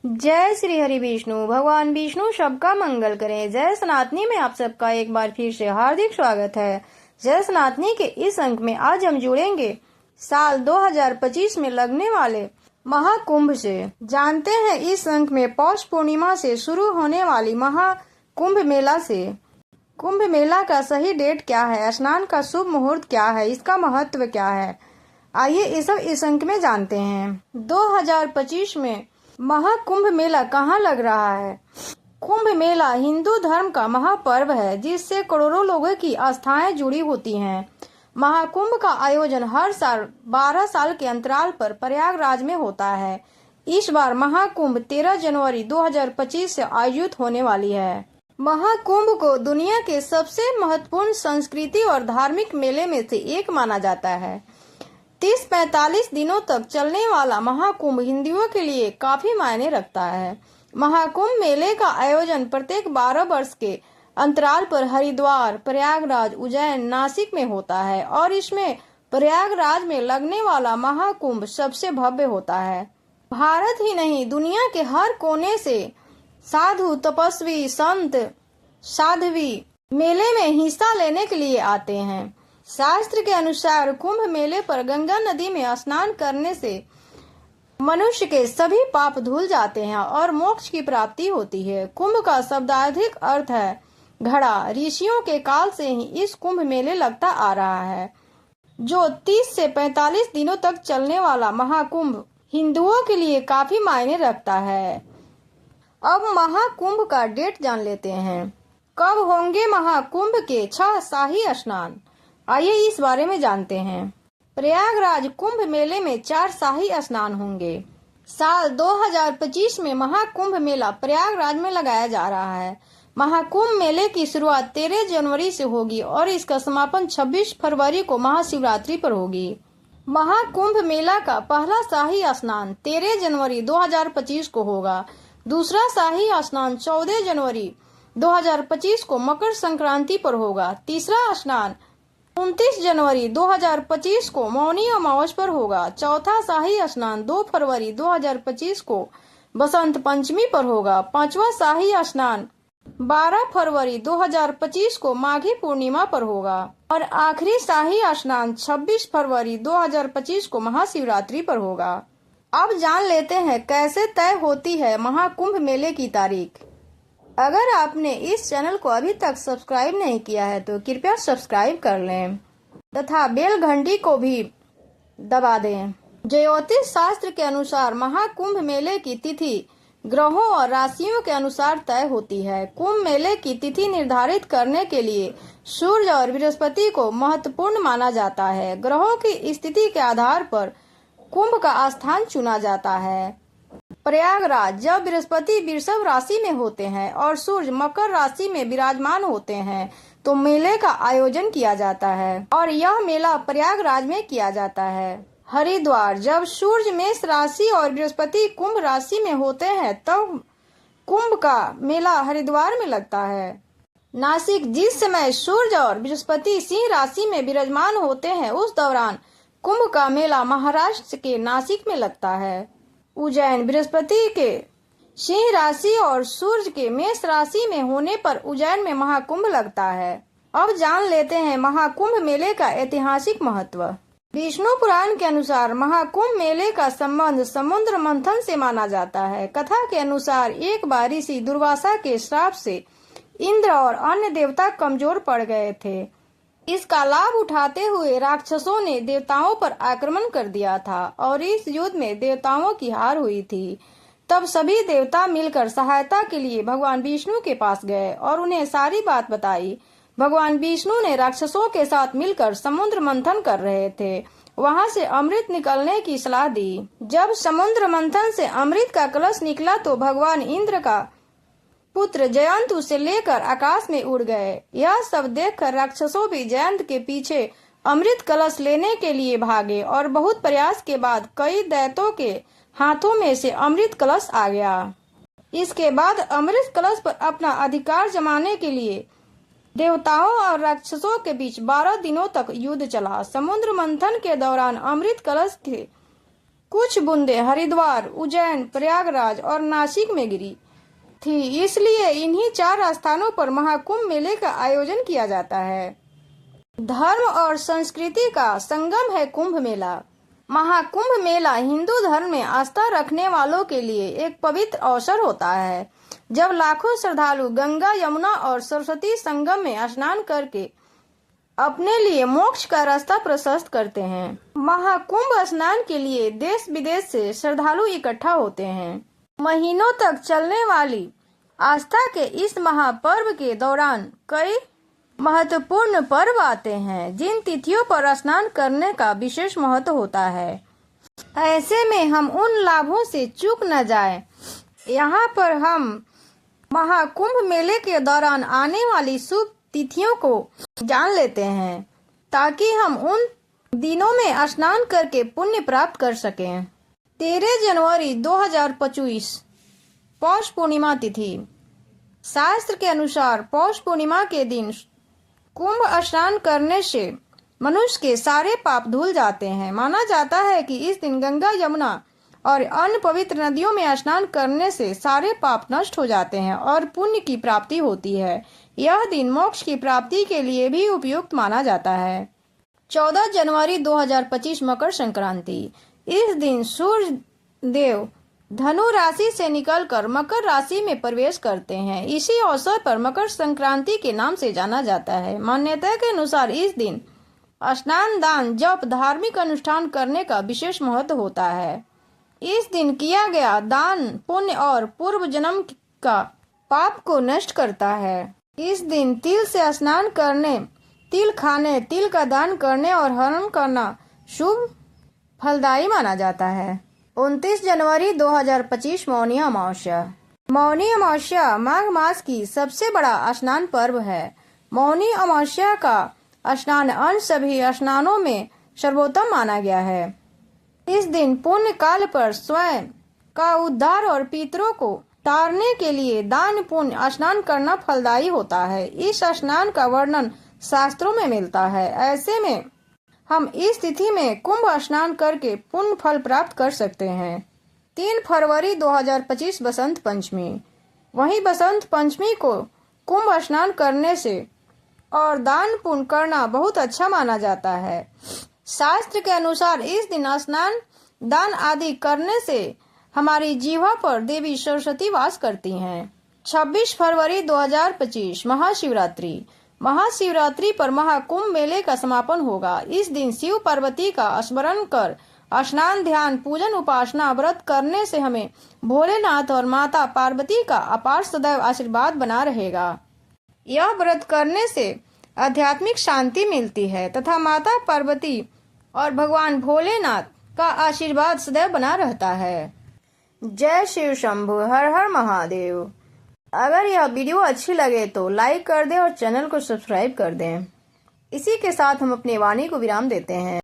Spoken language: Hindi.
जय श्री हरि विष्णु। भगवान विष्णु सबका मंगल करें। जय सनातनी में आप सबका एक बार फिर से हार्दिक स्वागत है। जय सनातनी के इस अंक में आज हम जुड़ेंगे साल 2025 में लगने वाले महाकुंभ से। जानते हैं इस अंक में पौष पूर्णिमा से शुरू होने वाली महाकुंभ मेला से। कुंभ मेला का सही डेट क्या है, स्नान का शुभ मुहूर्त क्या है, इसका महत्व क्या है, आइए इस अंक में जानते हैं। 2025 में महाकुंभ मेला कहाँ लग रहा है। कुंभ मेला हिंदू धर्म का महापर्व है जिससे करोड़ों लोगों की आस्थाएं जुड़ी होती हैं। महाकुंभ का आयोजन हर साल 12 साल के अंतराल पर प्रयागराज में होता है। इस बार महाकुंभ 13 जनवरी 2025 से आयोजित होने वाली है। महाकुंभ को दुनिया के सबसे महत्वपूर्ण संस्कृति और धार्मिक मेले में से एक माना जाता है। 30-45 दिनों तक चलने वाला महाकुंभ हिंदुओं के लिए काफी मायने रखता है। महाकुंभ मेले का आयोजन प्रत्येक 12 वर्ष के अंतराल पर हरिद्वार, प्रयागराज, उज्जैन, नासिक में होता है और इसमें प्रयागराज में लगने वाला महाकुंभ सबसे भव्य होता है। भारत ही नहीं, दुनिया के हर कोने से साधु, तपस्वी, संत, साध्वी मेले में हिस्सा लेने के लिए आते हैं। शास्त्र के अनुसार कुंभ मेले पर गंगा नदी में स्नान करने से मनुष्य के सभी पाप धुल जाते हैं और मोक्ष की प्राप्ति होती है। कुंभ का शब्दार्थिक अर्थ है घड़ा। ऋषियों के काल से ही इस कुंभ मेले लगता आ रहा है। जो 30 से 45 दिनों तक चलने वाला महाकुंभ हिंदुओं के लिए काफी मायने रखता है। अब महाकुंभ का डेट जान लेते हैं। कब होंगे महाकुंभ के 6 शाही स्नान, आइए इस बारे में जानते हैं। प्रयागराज कुंभ मेले में 4 शाही स्नान होंगे। साल 2025 में महाकुंभ मेला प्रयागराज में लगाया जा रहा है। महाकुंभ मेले की शुरुआत 13 जनवरी से होगी और इसका समापन 26 फरवरी को महाशिवरात्रि पर होगी। महाकुंभ मेला का पहला शाही स्नान 13 जनवरी 2025 को होगा। दूसरा शाही स्नान 14 जनवरी 2025 को मकर संक्रांति पर होगा। तीसरा स्नान 29 जनवरी 2025 को मौनी अमावस पर होगा। चौथा शाही स्नान 2 फरवरी 2025 को बसंत पंचमी पर होगा। पांचवा शाही स्नान 12 फरवरी 2025 को माघी पूर्णिमा पर होगा और आखिरी शाही स्नान 26 फरवरी 2025 को महाशिवरात्रि पर होगा। अब जान लेते हैं कैसे तय होती है महाकुंभ मेले की तारीख। अगर आपने इस चैनल को अभी तक सब्सक्राइब नहीं किया है तो कृपया सब्सक्राइब कर लें तथा बेल घंटी को भी दबा दें। ज्योतिष शास्त्र के अनुसार महाकुंभ मेले की तिथि ग्रहों और राशियों के अनुसार तय होती है। कुंभ मेले की तिथि निर्धारित करने के लिए सूर्य और बृहस्पति को महत्वपूर्ण माना जाता है। ग्रहों की स्थिति के आधार पर कुंभ का स्थान चुना जाता है। प्रयागराज जब बृहस्पति वृषभ राशि में होते हैं और सूर्य मकर राशि में विराजमान होते हैं तो मेले का आयोजन किया जाता है और यह मेला प्रयागराज में किया जाता है। हरिद्वार जब सूर्य मेष राशि और बृहस्पति कुंभ राशि में होते हैं तब कुंभ का मेला हरिद्वार में लगता है। नासिक जिस समय सूर्य और बृहस्पति सिंह राशि में विराजमान होते हैं उस दौरान कुंभ का मेला महाराष्ट्र के नासिक में लगता है। उज्जैन बृहस्पति के सिंह राशि और सूर्य के मेष राशि में होने पर उज्जैन में महाकुंभ लगता है। अब जान लेते हैं महाकुंभ मेले का ऐतिहासिक महत्व। विष्णु पुराण के अनुसार महाकुंभ मेले का संबंध समुद्र मंथन से माना जाता है। कथा के अनुसार एक बार ऋषि दुर्वासा के श्राप से इंद्र और अन्य देवता कमजोर पड़ गए थे। इसका लाभ उठाते हुए राक्षसों ने देवताओं पर आक्रमण कर दिया था और इस युद्ध में देवताओं की हार हुई थी। तब सभी देवता मिलकर सहायता के लिए भगवान विष्णु के पास गए और उन्हें सारी बात बताई। भगवान विष्णु ने राक्षसों के साथ मिलकर समुद्र मंथन कर रहे थे, वहां से अमृत निकलने की सलाह दी। जब समुद्र मंथन से अमृत का कलश निकला तो भगवान इंद्र का पुत्र जयंत उसे लेकर आकाश में उड़ गए। यह सब देखकर राक्षसों भी जयंत के पीछे अमृत कलश लेने के लिए भागे और बहुत प्रयास के बाद कई दैत्यों के हाथों में से अमृत कलश आ गया। इसके बाद अमृत कलश पर अपना अधिकार जमाने के लिए देवताओं और राक्षसों के बीच 12 दिनों तक युद्ध चला। समुद्र मंथन के दौरान अमृत कलश के कुछ बूंदें हरिद्वार, उज्जैन, प्रयागराज और नासिक में गिरी थी। इसलिए इन्हीं 4 स्थानों पर महाकुंभ मेले का आयोजन किया जाता है। धर्म और संस्कृति का संगम है कुंभ मेला। महाकुंभ मेला हिंदू धर्म में आस्था रखने वालों के लिए एक पवित्र अवसर होता है, जब लाखों श्रद्धालु गंगा, यमुना और सरस्वती संगम में स्नान करके अपने लिए मोक्ष का रास्ता प्रशस्त करते हैं। महाकुंभ स्नान के लिए देश विदेश से श्रद्धालु इकट्ठा होते हैं। महीनों तक चलने वाली आस्था के इस महापर्व के दौरान कई महत्वपूर्ण पर्व आते हैं, जिन तिथियों पर स्नान करने का विशेष महत्व होता है। ऐसे में हम उन लाभों से चूक न जाएं। यहाँ पर हम महाकुंभ मेले के दौरान आने वाली शुभ तिथियों को जान लेते हैं, ताकि हम उन दिनों में स्नान करके पुण्य प्राप्त कर सकें। 13 जनवरी 2025 पौष पूर्णिमा तिथि। शास्त्र के अनुसार पौष पूर्णिमा के दिन कुंभ स्नान करने से मनुष्य के सारे पाप धुल जाते हैं। माना जाता है कि इस दिन गंगा, यमुना और अन्य पवित्र नदियों में स्नान करने से सारे पाप नष्ट हो जाते हैं और पुण्य की प्राप्ति होती है। यह दिन मोक्ष की प्राप्ति के लिए भी उपयुक्त माना जाता है। 14 जनवरी 2025 मकर संक्रांति। इस दिन सूर्य देव धनु राशि से निकलकर मकर राशि में प्रवेश करते हैं। इसी अवसर पर मकर संक्रांति के नाम से जाना जाता है। मान्यता के अनुसार इस दिन स्नान, दान, जप, धार्मिक अनुष्ठान करने का विशेष महत्व होता है। इस दिन किया गया दान पुण्य और पूर्व जन्म का पाप को नष्ट करता है। इस दिन तिल से स्नान करने, तिल खाने, तिल का दान करने और हवन करना शुभ फलदायी माना जाता है। 29 जनवरी 2025 मौनी अमावस्या। मौनी अमावस्या माघ मास की सबसे बड़ा स्नान पर्व है। मौनी अमावस्या का स्नान अन्य सभी स्नानों में सर्वोत्तम माना गया है। इस दिन पुण्य काल पर स्वयं का उद्धार और पितरों को तारने के लिए दान पुण्य स्नान करना फलदायी होता है। इस स्नान का वर्णन शास्त्रों में मिलता है। ऐसे में हम इस तिथि में कुंभ स्नान करके पुण्य फल प्राप्त कर सकते हैं। 3 फरवरी 2025 बसंत पंचमी। वहीं बसंत पंचमी को कुंभ स्नान करने से और दान पुण्य करना बहुत अच्छा माना जाता है। शास्त्र के अनुसार इस दिन स्नान, दान आदि करने से हमारी जीवा पर देवी सरस्वती वास करती हैं। 26 फरवरी 2025 महाशिवरात्रि। महाशिवरात्रि पर महाकुंभ मेले का समापन होगा। इस दिन शिव पार्वती का स्मरण कर स्नान, ध्यान, पूजन, उपासना, व्रत करने से हमें भोलेनाथ और माता पार्वती का अपार सदैव आशीर्वाद बना रहेगा। यह व्रत करने से आध्यात्मिक शांति मिलती है तथा माता पार्वती और भगवान भोलेनाथ का आशीर्वाद सदैव बना रहता है। जय शिव शंभु, हर हर महादेव। अगर यह वीडियो अच्छी लगे तो लाइक कर दें और चैनल को सब्सक्राइब कर दें। इसी के साथ हम अपनी वाणी को विराम देते हैं।